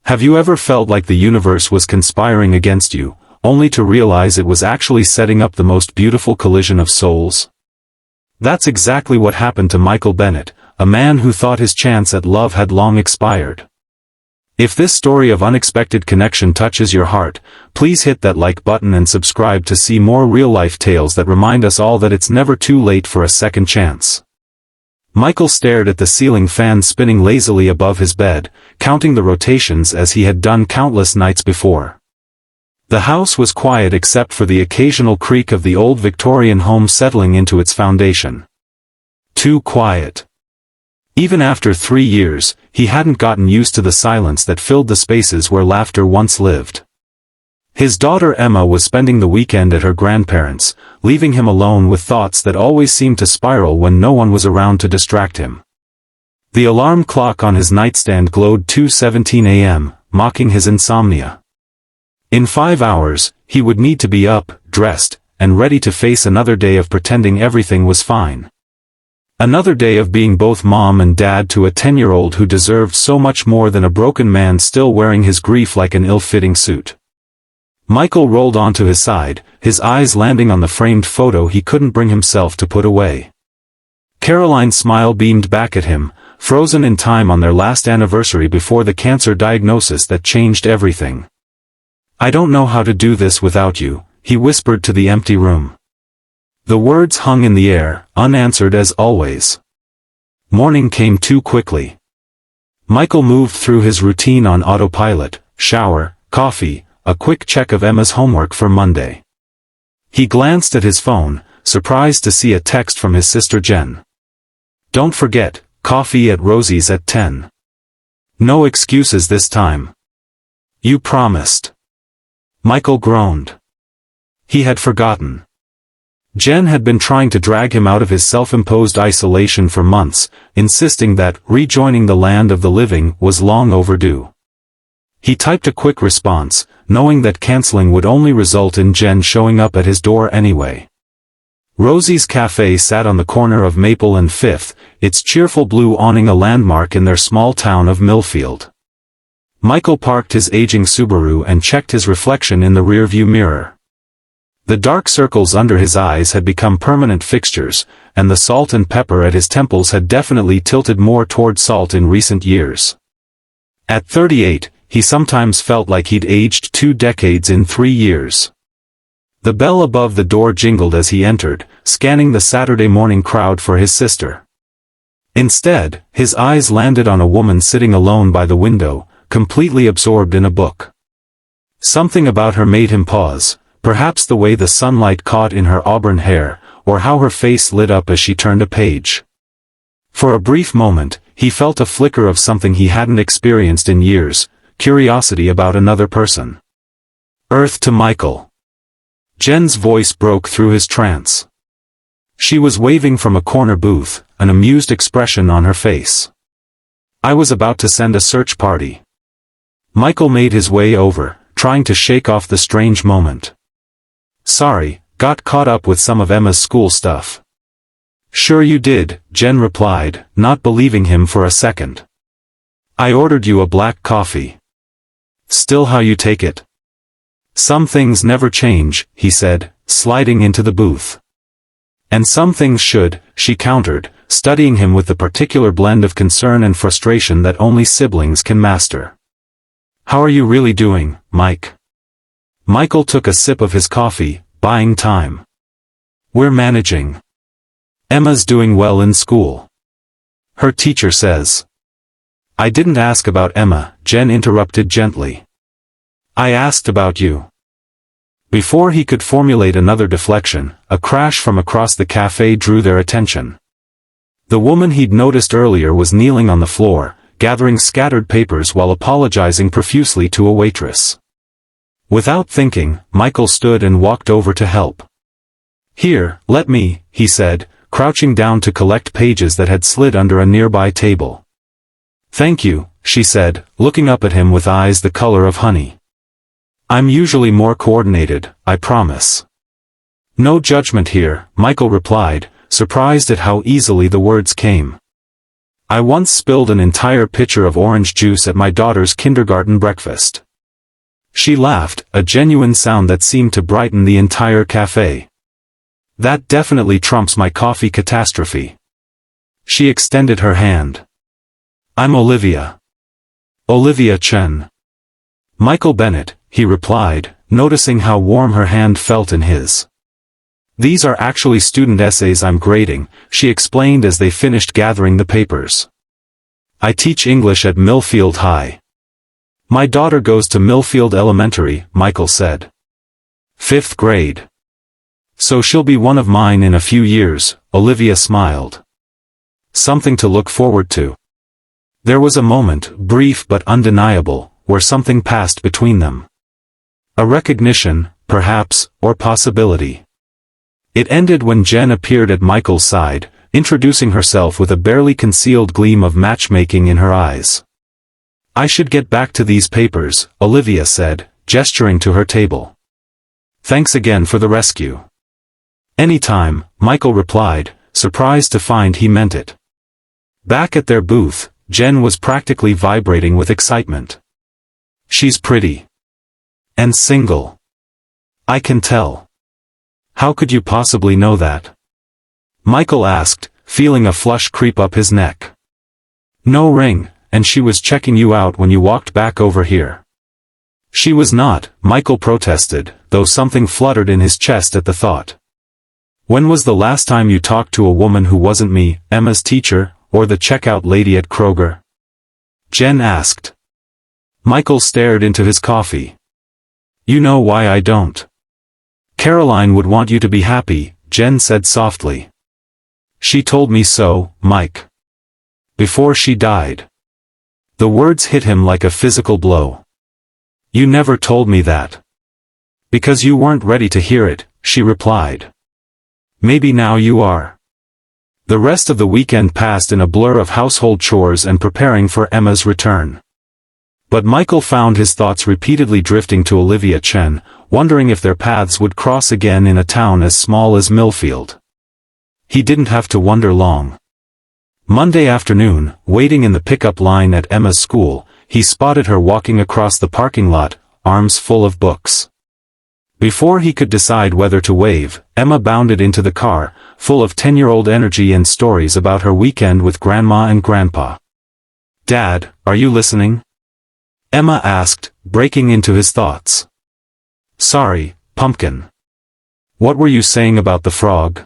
Have you ever felt like the universe was conspiring against you, only to realize it was actually setting up the most beautiful collision of souls? That's exactly what happened to Michael Bennett, a man who thought his chance at love had long expired. If this story of unexpected connection touches your heart, please hit that like button and subscribe to see more real-life tales that remind us all that it's never too late for a second chance. Michael stared at the ceiling fan spinning lazily above his bed, counting the rotations as he had done countless nights before. The house was quiet except for the occasional creak of the old Victorian home settling into its foundation. Too quiet. Even after 3 years, he hadn't gotten used to the silence that filled the spaces where laughter once lived. His daughter Emma was spending the weekend at her grandparents', leaving him alone with thoughts that always seemed to spiral when no one was around to distract him. The alarm clock on his nightstand glowed 2:17 a.m., mocking his insomnia. In 5 hours, he would need to be up, dressed, and ready to face another day of pretending everything was fine. Another day of being both mom and dad to a 10-year-old who deserved so much more than a broken man still wearing his grief like an ill-fitting suit. Michael rolled onto his side, his eyes landing on the framed photo he couldn't bring himself to put away. Caroline's smile beamed back at him, frozen in time on their last anniversary before the cancer diagnosis that changed everything. "I don't know how to do this without you," he whispered to the empty room. The words hung in the air, unanswered as always. Morning came too quickly. Michael moved through his routine on autopilot: shower, coffee, a quick check of Emma's homework for Monday. He glanced at his phone, surprised to see a text from his sister Jen. "Don't forget, coffee at Rosie's at 10. No excuses this time. You promised." Michael groaned. He had forgotten. Jen had been trying to drag him out of his self-imposed isolation for months, insisting that rejoining the land of the living was long overdue. He typed a quick response, knowing that canceling would only result in Jen showing up at his door anyway. Rosie's Cafe sat on the corner of Maple and Fifth, its cheerful blue awning a landmark in their small town of Millfield. Michael parked his aging Subaru and checked his reflection in the rearview mirror. The dark circles under his eyes had become permanent fixtures, and the salt and pepper at his temples had definitely tilted more toward salt in recent years. At 38, he sometimes felt like he'd aged 2 decades in 3 years. The bell above the door jingled as he entered, scanning the Saturday morning crowd for his sister. Instead, his eyes landed on a woman sitting alone by the window, completely absorbed in a book. Something about her made him pause, perhaps the way the sunlight caught in her auburn hair, or how her face lit up as she turned a page. For a brief moment, he felt a flicker of something he hadn't experienced in years: curiosity about another person. "Earth to Michael." Jen's voice broke through his trance. She was waving from a corner booth, an amused expression on her face. "I was about to send a search party." Michael made his way over, trying to shake off the strange moment. "Sorry, got caught up with some of Emma's school stuff." "Sure you did," Jen replied, not believing him for a second. "I ordered you a black coffee. Still how you take it?" "Some things never change," he said, sliding into the booth. "And some things should," she countered, studying him with the particular blend of concern and frustration that only siblings can master. "How are you really doing, Mike?" Michael took a sip of his coffee, buying time. "We're managing. Emma's doing well in school. Her teacher says." "I didn't ask about Emma," Jen interrupted gently. "I asked about you." Before he could formulate another deflection, a crash from across the cafe drew their attention. The woman he'd noticed earlier was kneeling on the floor, gathering scattered papers while apologizing profusely to a waitress. Without thinking, Michael stood and walked over to help. "Here, let me," he said, crouching down to collect pages that had slid under a nearby table. "Thank you," she said, looking up at him with eyes the color of honey. "I'm usually more coordinated, I promise." "No judgment here," Michael replied, surprised at how easily the words came. I once spilled an entire pitcher of orange juice at my daughter's kindergarten breakfast. She laughed, a genuine sound that seemed to brighten the entire cafe. That definitely trumps my coffee catastrophe. She extended her hand. I'm Olivia. Olivia Chen. Michael Bennett, he replied, noticing how warm her hand felt in his. These are actually student essays I'm grading, she explained as they finished gathering the papers. I teach English at Millfield High. My daughter goes to Millfield Elementary, Michael said. 5th grade. So she'll be one of mine in a few years, Olivia smiled. Something to look forward to. There was a moment, brief but undeniable, where something passed between them. A recognition, perhaps, or possibility. It ended when Jen appeared at Michael's side, introducing herself with a barely concealed gleam of matchmaking in her eyes. I should get back to these papers, Olivia said, gesturing to her table. Thanks again for the rescue. Anytime, Michael replied, surprised to find he meant it. Back at their booth, Jen was practically vibrating with excitement. She's pretty. And single. I can tell. How could you possibly know that? Michael asked, feeling a flush creep up his neck. No ring, and she was checking you out when you walked back over here. She was not, Michael protested, though something fluttered in his chest at the thought. When was the last time you talked to a woman who wasn't me, Emma's teacher, or the checkout lady at Kroger? Jen asked. Michael stared into his coffee. You know why I don't. Caroline would want you to be happy, Jen said softly. She told me so, Mike. Before she died. The words hit him like a physical blow. You never told me that. Because you weren't ready to hear it, she replied. Maybe now you are. The rest of the weekend passed in a blur of household chores and preparing for Emma's return. But Michael found his thoughts repeatedly drifting to Olivia Chen, wondering if their paths would cross again in a town as small as Millfield. He didn't have to wonder long. Monday afternoon, waiting in the pickup line at Emma's school, he spotted her walking across the parking lot, arms full of books. Before he could decide whether to wave, Emma bounded into the car, full of 10-year-old energy and stories about her weekend with Grandma and Grandpa. Dad, are you listening? Emma asked, breaking into his thoughts. Sorry, pumpkin. What were you saying about the frog?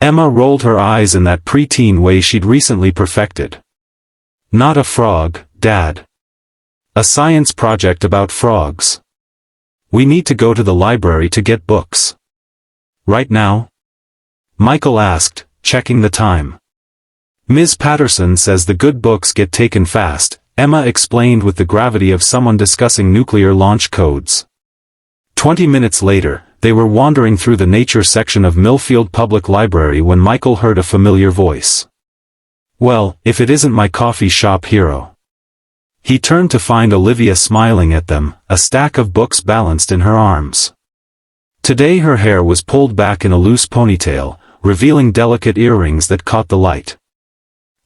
Emma rolled her eyes in that preteen way she'd recently perfected. Not a frog, Dad. A science project about frogs. We need to go to the library to get books. Right now? Michael asked, checking the time. Ms. Patterson says the good books get taken fast, Emma explained with the gravity of someone discussing nuclear launch codes. 20 minutes later, they were wandering through the nature section of Millfield Public Library when Michael heard a familiar voice. Well, if it isn't my coffee shop hero. He turned to find Olivia smiling at them, a stack of books balanced in her arms. Today her hair was pulled back in a loose ponytail, revealing delicate earrings that caught the light.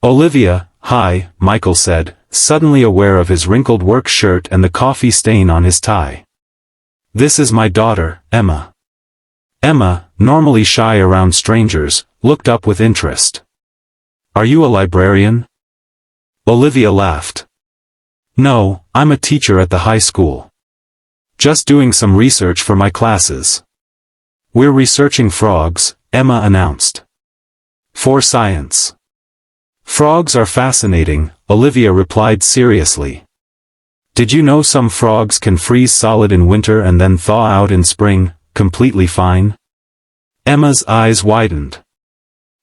Olivia, hi, Michael said, suddenly aware of his wrinkled work shirt and the coffee stain on his tie. This is my daughter, Emma. Emma, normally shy around strangers, looked up with interest. Are you a librarian? Olivia laughed. No, I'm a teacher at the high school. Just doing some research for my classes. We're researching frogs, Emma announced. For science. Frogs are fascinating, Olivia replied seriously. Did you know some frogs can freeze solid in winter and then thaw out in spring, completely fine? Emma's eyes widened.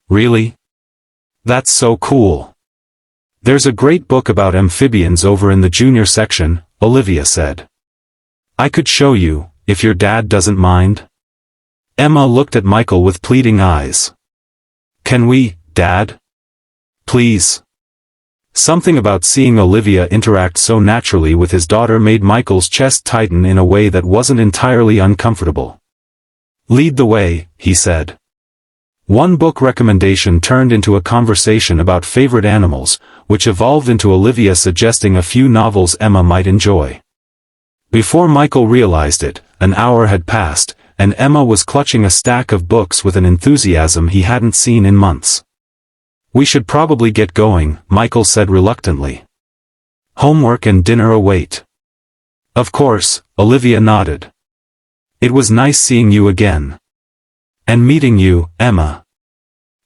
Really? That's so cool. There's a great book about amphibians over in the junior section, Olivia said. I could show you, if your dad doesn't mind. Emma looked at Michael with pleading eyes. Can we, Dad? Please. Something about seeing Olivia interact so naturally with his daughter made Michael's chest tighten in a way that wasn't entirely uncomfortable. Lead the way, he said. One book recommendation turned into a conversation about favorite animals, which evolved into Olivia suggesting a few novels Emma might enjoy. Before Michael realized it, an hour had passed, and Emma was clutching a stack of books with an enthusiasm he hadn't seen in months. "We should probably get going," Michael said reluctantly. "Homework and dinner await." "Of course," Olivia nodded. "It was nice seeing you again. And meeting you, Emma.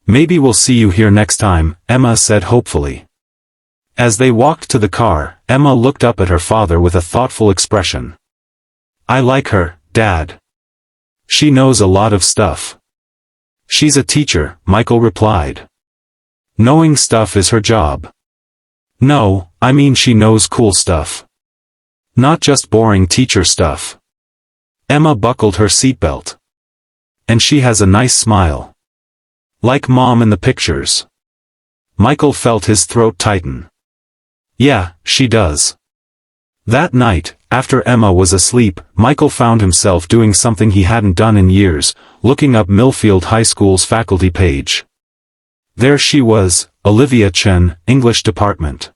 Maybe we'll see you here next time," Emma said hopefully. As they walked to the car, Emma looked up at her father with a thoughtful expression. "I like her, Dad. She knows a lot of stuff." "She's a teacher," Michael replied. "Knowing stuff is her job." "No, I mean she knows cool stuff. Not just boring teacher stuff." Emma buckled her seatbelt. "And she has a nice smile. Like Mom in the pictures." Michael felt his throat tighten. "Yeah, she does." That night, after Emma was asleep, Michael found himself doing something he hadn't done in years, looking up Millfield High School's faculty page. There she was, Olivia Chen, English department.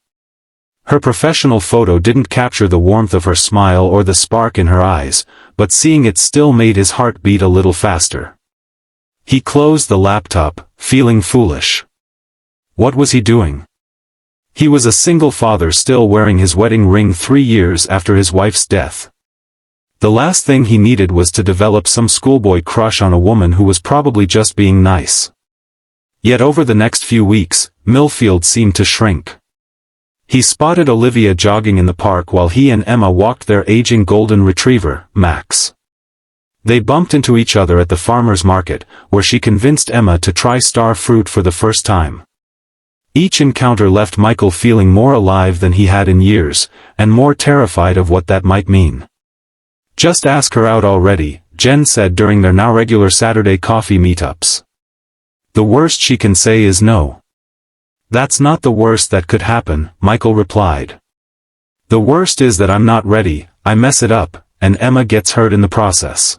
Her professional photo didn't capture the warmth of her smile or the spark in her eyes, but seeing it still made his heart beat a little faster. He closed the laptop, feeling foolish. What was he doing? He was a single father still wearing his wedding ring 3 years after his wife's death. The last thing he needed was to develop some schoolboy crush on a woman who was probably just being nice. Yet over the next few weeks, Millfield seemed to shrink. He spotted Olivia jogging in the park while he and Emma walked their aging golden retriever, Max. They bumped into each other at the farmer's market, where she convinced Emma to try star fruit for the first time. Each encounter left Michael feeling more alive than he had in years, and more terrified of what that might mean. "Just ask her out already," Jen said during their now regular Saturday coffee meetups. "The worst she can say is no." "That's not the worst that could happen," Michael replied. "The worst is that I'm not ready, I mess it up, and Emma gets hurt in the process."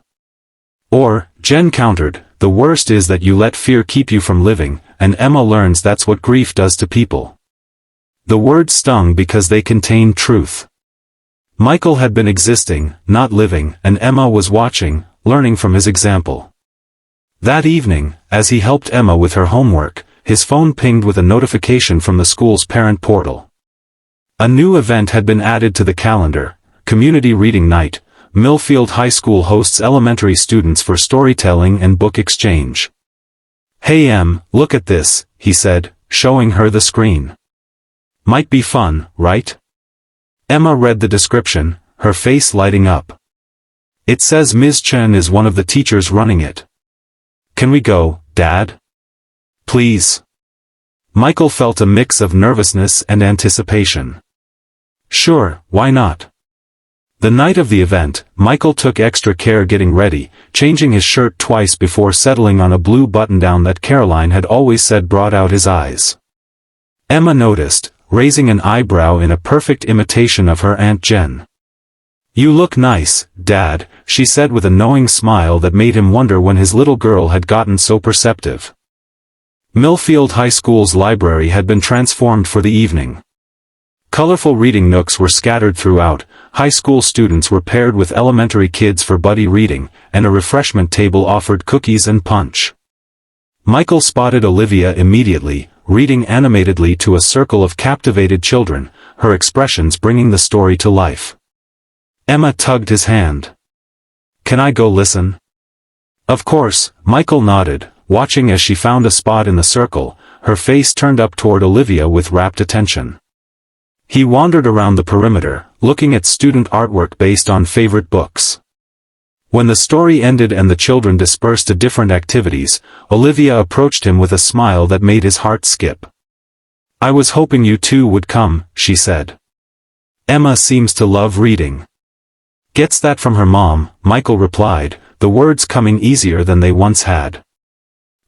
Or, Jen countered, "The worst is that you let fear keep you from living, and Emma learns that's what grief does to people." The words stung because they contained truth. Michael had been existing, not living, and Emma was watching, learning from his example. That evening, as he helped Emma with her homework, his phone pinged with a notification from the school's parent portal. A new event had been added to the calendar, Community Reading Night. Millfield High School hosts elementary students for storytelling and book exchange. "Hey Em, look at this," he said, showing her the screen. "Might be fun, right?" Emma read the description, her face lighting up. "It says Ms. Chen is one of the teachers running it. Can we go, Dad? Please?" Michael felt a mix of nervousness and anticipation. "Sure, why not?" The night of the event, Michael took extra care getting ready, changing his shirt twice before settling on a blue button-down that Caroline had always said brought out his eyes. Emma noticed, raising an eyebrow in a perfect imitation of her Aunt Jen. "You look nice, Dad," she said with a knowing smile that made him wonder when his little girl had gotten so perceptive. Millfield High School's library had been transformed for the evening. Colorful reading nooks were scattered throughout, high school students were paired with elementary kids for buddy reading, and a refreshment table offered cookies and punch. Michael spotted Olivia immediately, reading animatedly to a circle of captivated children, her expressions bringing the story to life. Emma tugged his hand. "Can I go listen?" "Of course," Michael nodded, watching as she found a spot in the circle, her face turned up toward Olivia with rapt attention. He wandered around the perimeter, looking at student artwork based on favorite books. When the story ended and the children dispersed to different activities, Olivia approached him with a smile that made his heart skip. "I was hoping you two would come," she said. "Emma seems to love reading." "Gets that from her mom," Michael replied, the words coming easier than they once had.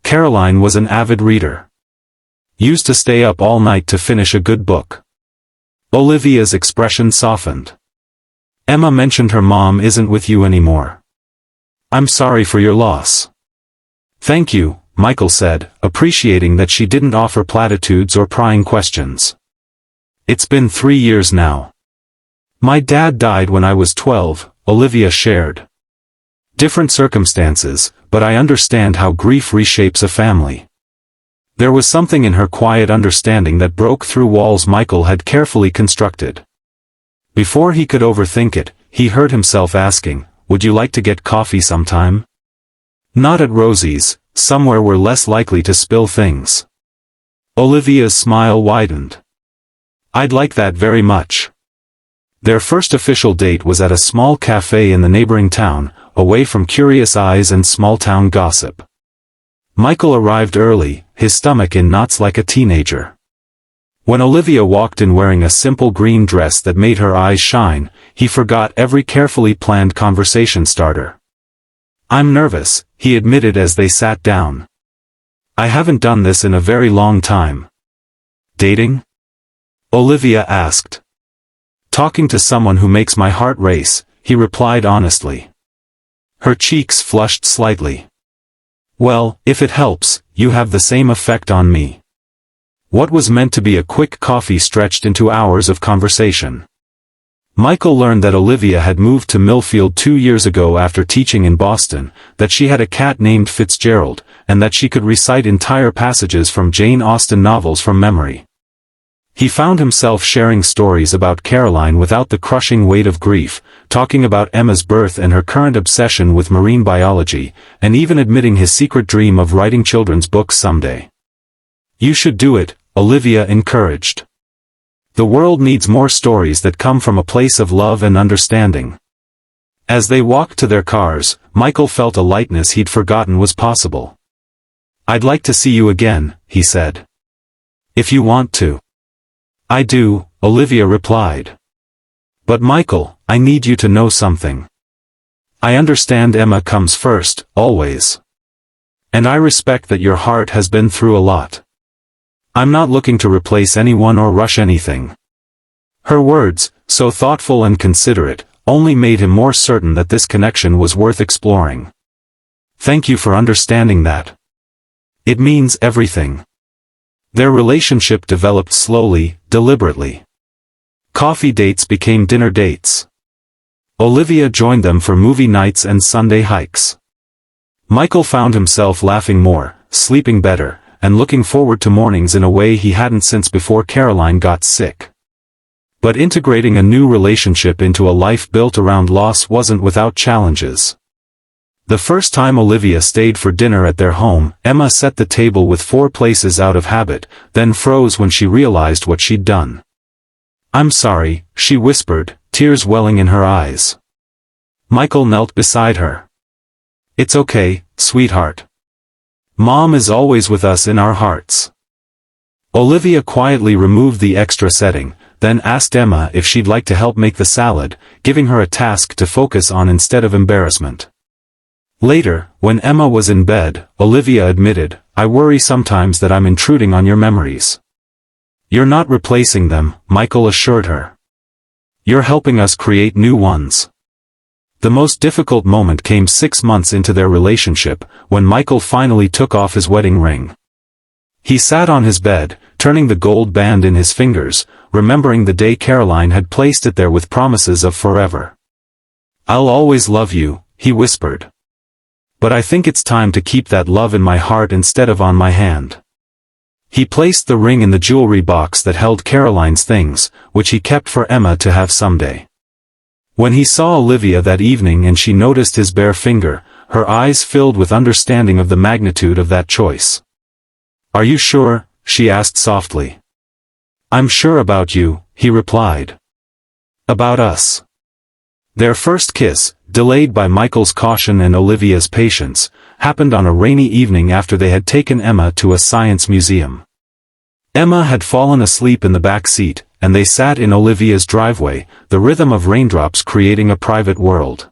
"Caroline was an avid reader. Used to stay up all night to finish a good book." Olivia's expression softened. "Emma mentioned her mom isn't with you anymore. I'm sorry for your loss." "Thank you," Michael said, appreciating that she didn't offer platitudes or prying questions. It's been 3 years now. My dad died when I was 12, Olivia shared. Different circumstances, but I understand how grief reshapes a family. There was something in her quiet understanding that broke through walls Michael had carefully constructed. Before he could overthink it, he heard himself asking, "Would you like to get coffee sometime?" Not at Rosie's, somewhere we're less likely to spill things. Olivia's smile widened. I'd like that very much. Their first official date was at a small cafe in the neighboring town, away from curious eyes and small-town gossip. Michael arrived early, his stomach in knots like a teenager. When Olivia walked in wearing a simple green dress that made her eyes shine, he forgot every carefully planned conversation starter. I'm nervous, he admitted as they sat down. I haven't done this in a very long time. Dating? Olivia asked. Talking to someone who makes my heart race, he replied honestly. Her cheeks flushed slightly. Well, if it helps, you have the same effect on me. What was meant to be a quick coffee stretched into hours of conversation. Michael learned that Olivia had moved to Millfield 2 years ago after teaching in Boston, that she had a cat named Fitzgerald, and that she could recite entire passages from Jane Austen novels from memory. He found himself sharing stories about Caroline without the crushing weight of grief, talking about Emma's birth and her current obsession with marine biology, and even admitting his secret dream of writing children's books someday. You should do it, Olivia encouraged. The world needs more stories that come from a place of love and understanding. As they walked to their cars, Michael felt a lightness he'd forgotten was possible. I'd like to see you again, he said. If you want to. I do, Olivia replied. But Michael, I need you to know something. I understand Emma comes first, always. And I respect that your heart has been through a lot. I'm not looking to replace anyone or rush anything. Her words, so thoughtful and considerate, only made him more certain that this connection was worth exploring. Thank you for understanding that. It means everything. Their relationship developed slowly, deliberately. Coffee dates became dinner dates. Olivia joined them for movie nights and Sunday hikes. Michael found himself laughing more, sleeping better, and looking forward to mornings in a way he hadn't since before Caroline got sick. But integrating a new relationship into a life built around loss wasn't without challenges. The first time Olivia stayed for dinner at their home, Emma set the table with 4 places out of habit, then froze when she realized what she'd done. I'm sorry, she whispered, tears welling in her eyes. Michael knelt beside her. It's okay, sweetheart. Mom is always with us in our hearts. Olivia quietly removed the extra setting, then asked Emma if she'd like to help make the salad, giving her a task to focus on instead of embarrassment. Later, when Emma was in bed, Olivia admitted, I worry sometimes that I'm intruding on your memories. You're not replacing them, Michael assured her. You're helping us create new ones. The most difficult moment came 6 months into their relationship, when Michael finally took off his wedding ring. He sat on his bed, turning the gold band in his fingers, remembering the day Caroline had placed it there with promises of forever. I'll always love you, he whispered. But I think it's time to keep that love in my heart instead of on my hand. He placed the ring in the jewelry box that held Caroline's things, which he kept for Emma to have someday. When he saw Olivia that evening and she noticed his bare finger, her eyes filled with understanding of the magnitude of that choice. Are you sure? She asked softly. I'm sure about you, he replied. About us. Their first kiss, delayed by Michael's caution and Olivia's patience, happened on a rainy evening after they had taken Emma to a science museum. Emma had fallen asleep in the back seat, and they sat in Olivia's driveway, the rhythm of raindrops creating a private world.